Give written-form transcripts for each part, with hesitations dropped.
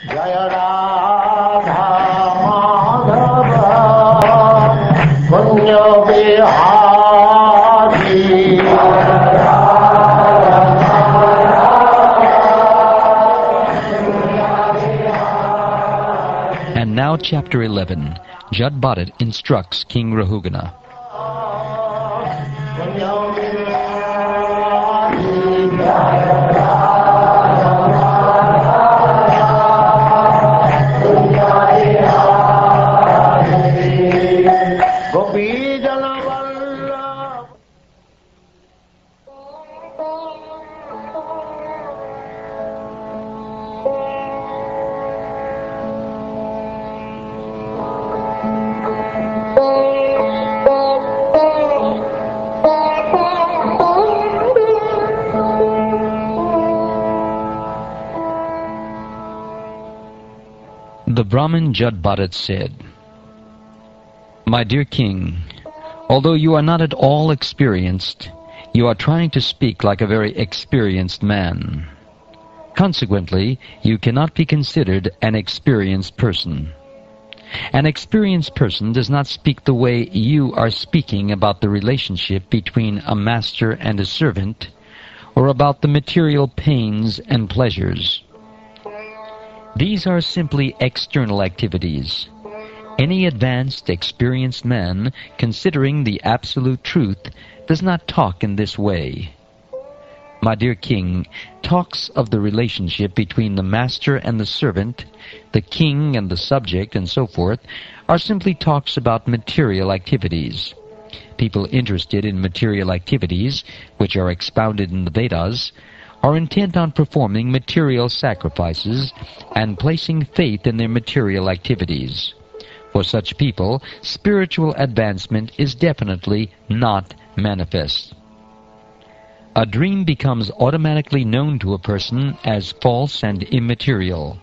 Jaya Radha Madhava Punya Vihari. And now Chapter 11. Jada Bharata instructs King Raghugana. The Brahmin Jada Bharata said, "My dear king, although you are not at all experienced, you are trying to speak like a very experienced man. Consequently, you cannot be considered an experienced person. An experienced person does not speak the way you are speaking about the relationship between a master and a servant, or about the material pains and pleasures. These are simply external activities. Any advanced, experienced man, considering the absolute truth, does not talk in this way. My dear king, talks of the relationship between the master and the servant, the king and the subject, and so forth, are simply talks about material activities. People interested in material activities, which are expounded in the Vedas, are intent on performing material sacrifices and placing faith in their material activities. For such people, spiritual advancement is definitely not manifest. A dream becomes automatically known to a person as false and immaterial,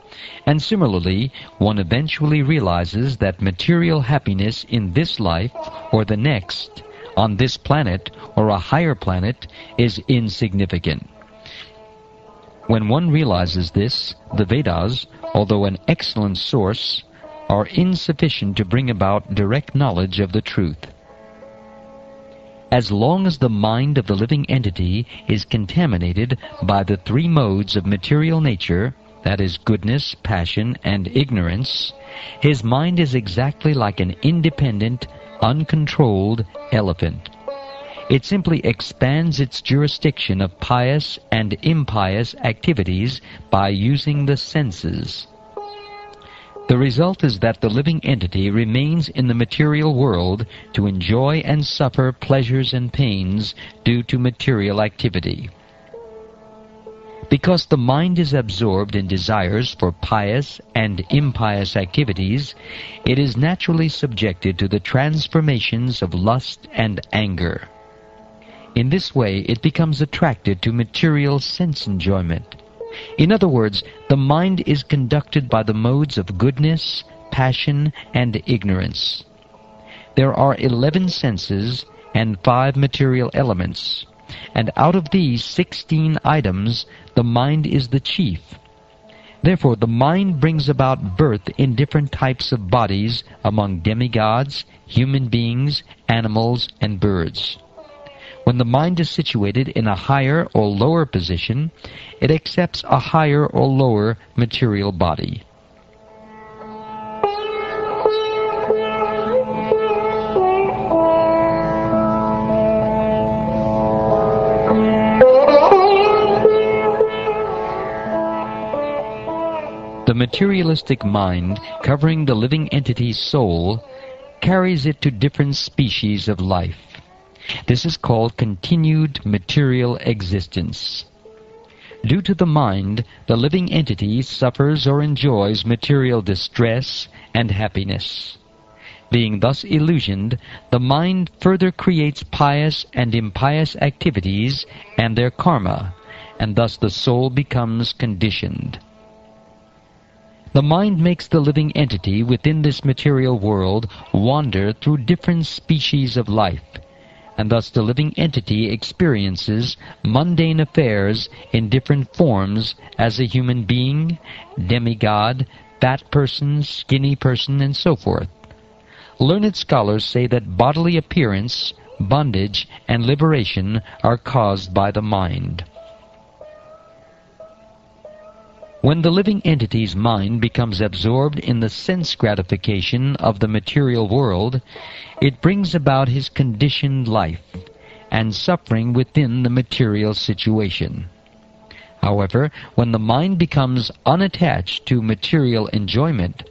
and similarly, one eventually realizes that material happiness in this life or the next, on this planet or a higher planet, is insignificant. When one realizes this, the Vedas, although an excellent source, are insufficient to bring about direct knowledge of the truth. As long as the mind of the living entity is contaminated by the three modes of material nature, that is, goodness, passion, and ignorance, his mind is exactly like an independent, uncontrolled elephant. It simply expands its jurisdiction of pious and impious activities by using the senses. The result is that the living entity remains in the material world to enjoy and suffer pleasures and pains due to material activity. Because the mind is absorbed in desires for pious and impious activities, it is naturally subjected to the transformations of lust and anger. In this way, it becomes attracted to material sense enjoyment. In other words, the mind is conducted by the modes of goodness, passion, and ignorance. There are 11 senses and 5 material elements, and out of these 16 items, the mind is the chief. Therefore, the mind brings about birth in different types of bodies among demigods, human beings, animals, and birds. When the mind is situated in a higher or lower position, it accepts a higher or lower material body. The materialistic mind, covering the living entity's soul, carries it to different species of life. This is called continued material existence. Due to the mind, the living entity suffers or enjoys material distress and happiness. Being thus illusioned, the mind further creates pious and impious activities and their karma, and thus the soul becomes conditioned. The mind makes the living entity within this material world wander through different species of life, and thus the living entity experiences mundane affairs in different forms as a human being, demigod, fat person, skinny person, and so forth. Learned scholars say that bodily appearance, bondage, and liberation are caused by the mind. When the living entity's mind becomes absorbed in the sense gratification of the material world, it brings about his conditioned life and suffering within the material situation. However, when the mind becomes unattached to material enjoyment,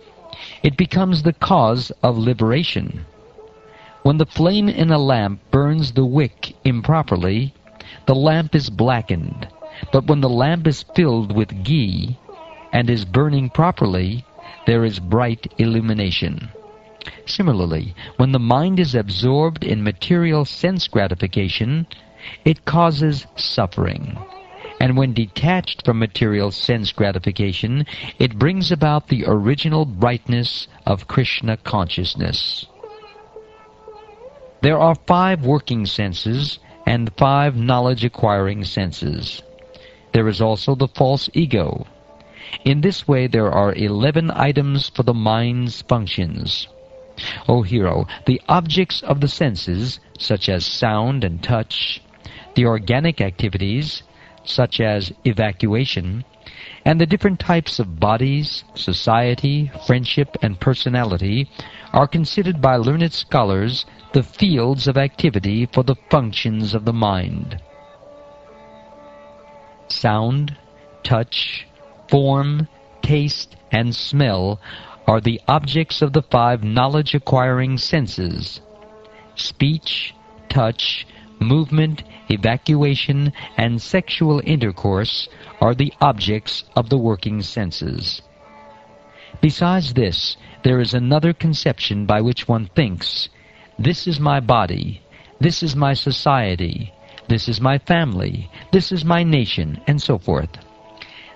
it becomes the cause of liberation. When the flame in a lamp burns the wick improperly, the lamp is blackened. But when the lamp is filled with ghee and is burning properly, there is bright illumination. Similarly, when the mind is absorbed in material sense gratification, it causes suffering. And when detached from material sense gratification, it brings about the original brightness of Krishna consciousness. There are 5 working senses and 5 knowledge-acquiring senses. There is also the false ego. In this way there are 11 items for the mind's functions. O hero, the objects of the senses, such as sound and touch, the organic activities, such as evacuation, and the different types of bodies, society, friendship, and personality are considered by learned scholars the fields of activity for the functions of the mind. Sound, touch, form, taste, and smell are the objects of the 5 knowledge-acquiring senses. Speech, touch, movement, evacuation, and sexual intercourse are the objects of the working senses. Besides this, there is another conception by which one thinks, this is my body, this is my society, this is my family, this is my nation, and so forth.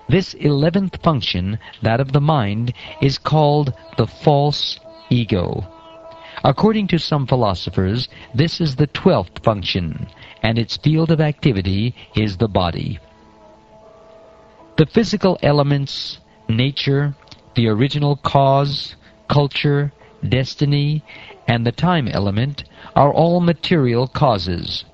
This 11th function, that of the mind, is called the false ego. According to some philosophers, this is the 12th function, and its field of activity is the body. The physical elements, nature, the original cause, culture, destiny, and the time element are all material causes.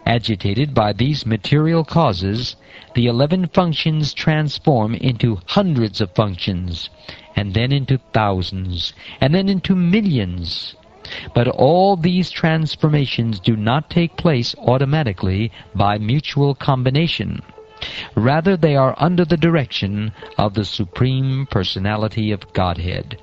Agitated by these material causes, the 11 functions transform into hundreds of functions, and then into thousands, and then into millions. But all these transformations do not take place automatically by mutual combination. Rather, they are under the direction of the Supreme Personality of Godhead.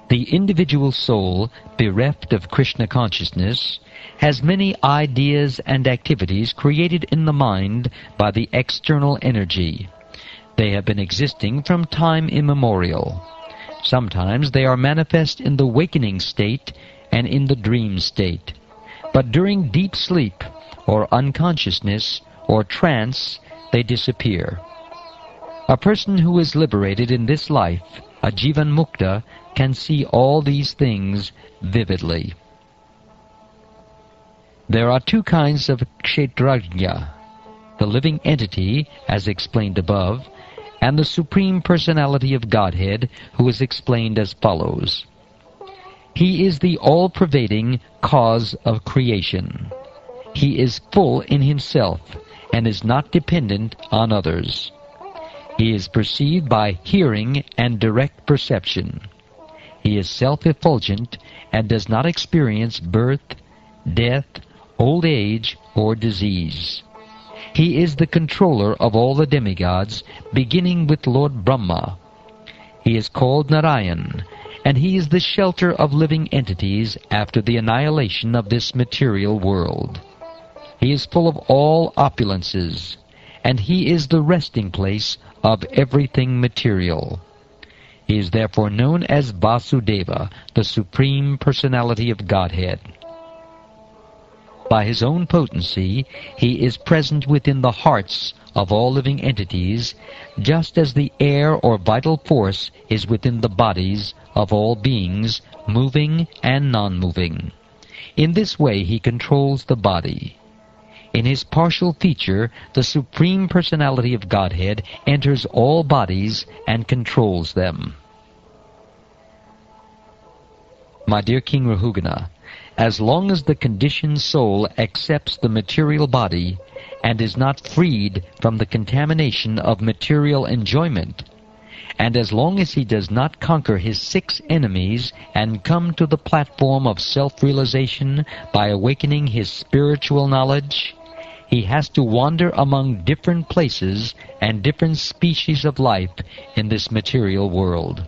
The individual soul, bereft of Krishna consciousness, has many ideas and activities created in the mind by the external energy. They have been existing from time immemorial. Sometimes they are manifest in the wakening state and in the dream state. But during deep sleep, or unconsciousness, or trance, they disappear. A person who is liberated in this life, a Jivan Mukta, can see all these things vividly. There are 2 kinds of Kshetrajna, the living entity, as explained above, and the Supreme Personality of Godhead, who is explained as follows. He is the all-pervading cause of creation. He is full in himself and is not dependent on others. He is perceived by hearing and direct perception. He is self-effulgent and does not experience birth, death, old age, or disease. He is the controller of all the demigods, beginning with Lord Brahma. He is called Narayan, and he is the shelter of living entities after the annihilation of this material world. He is full of all opulences, and he is the resting place of everything material. He is therefore known as Vasudeva, the Supreme Personality of Godhead. by his own potency, he is present within the hearts of all living entities, just as the air or vital force is within the bodies of all beings, moving and non-moving. In this way he controls the body. In his partial feature, the Supreme Personality of Godhead enters all bodies and controls them. My dear King Raghugana, as long as the conditioned soul accepts the material body and is not freed from the contamination of material enjoyment, and as long as he does not conquer his 6 enemies and come to the platform of self-realization by awakening his spiritual knowledge, he has to wander among different places and different species of life in this material world.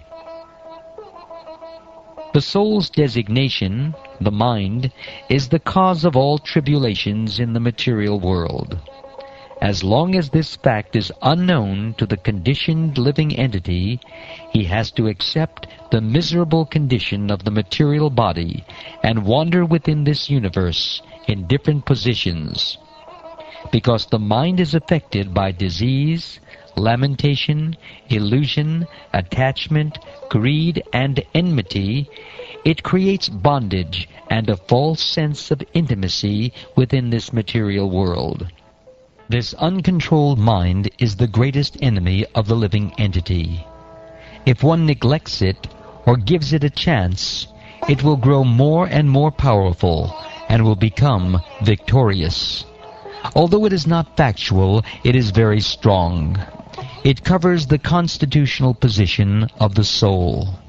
The soul's designation, the mind, is the cause of all tribulations in the material world. As long as this fact is unknown to the conditioned living entity, he has to accept the miserable condition of the material body and wander within this universe in different positions. Because the mind is affected by disease, lamentation, illusion, attachment, greed, and enmity, it creates bondage and a false sense of intimacy within this material world. This uncontrolled mind is the greatest enemy of the living entity. If one neglects it or gives it a chance, it will grow more and more powerful and will become victorious. Although it is not factual, it is very strong. It covers the constitutional position of the soul.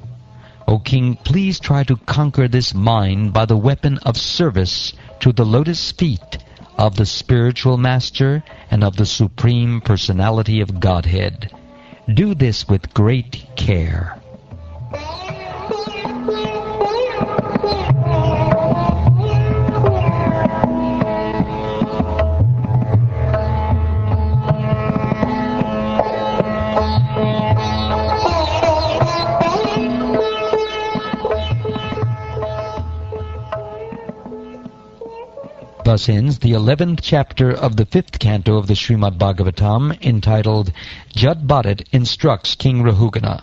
O King, please try to conquer this mind by the weapon of service to the lotus feet of the spiritual master and of the Supreme Personality of Godhead. Do this with great care. Thus ends the 11th chapter of the 5th canto of the Srimad Bhagavatam, entitled Jada Bharata Instructs King Raghugana.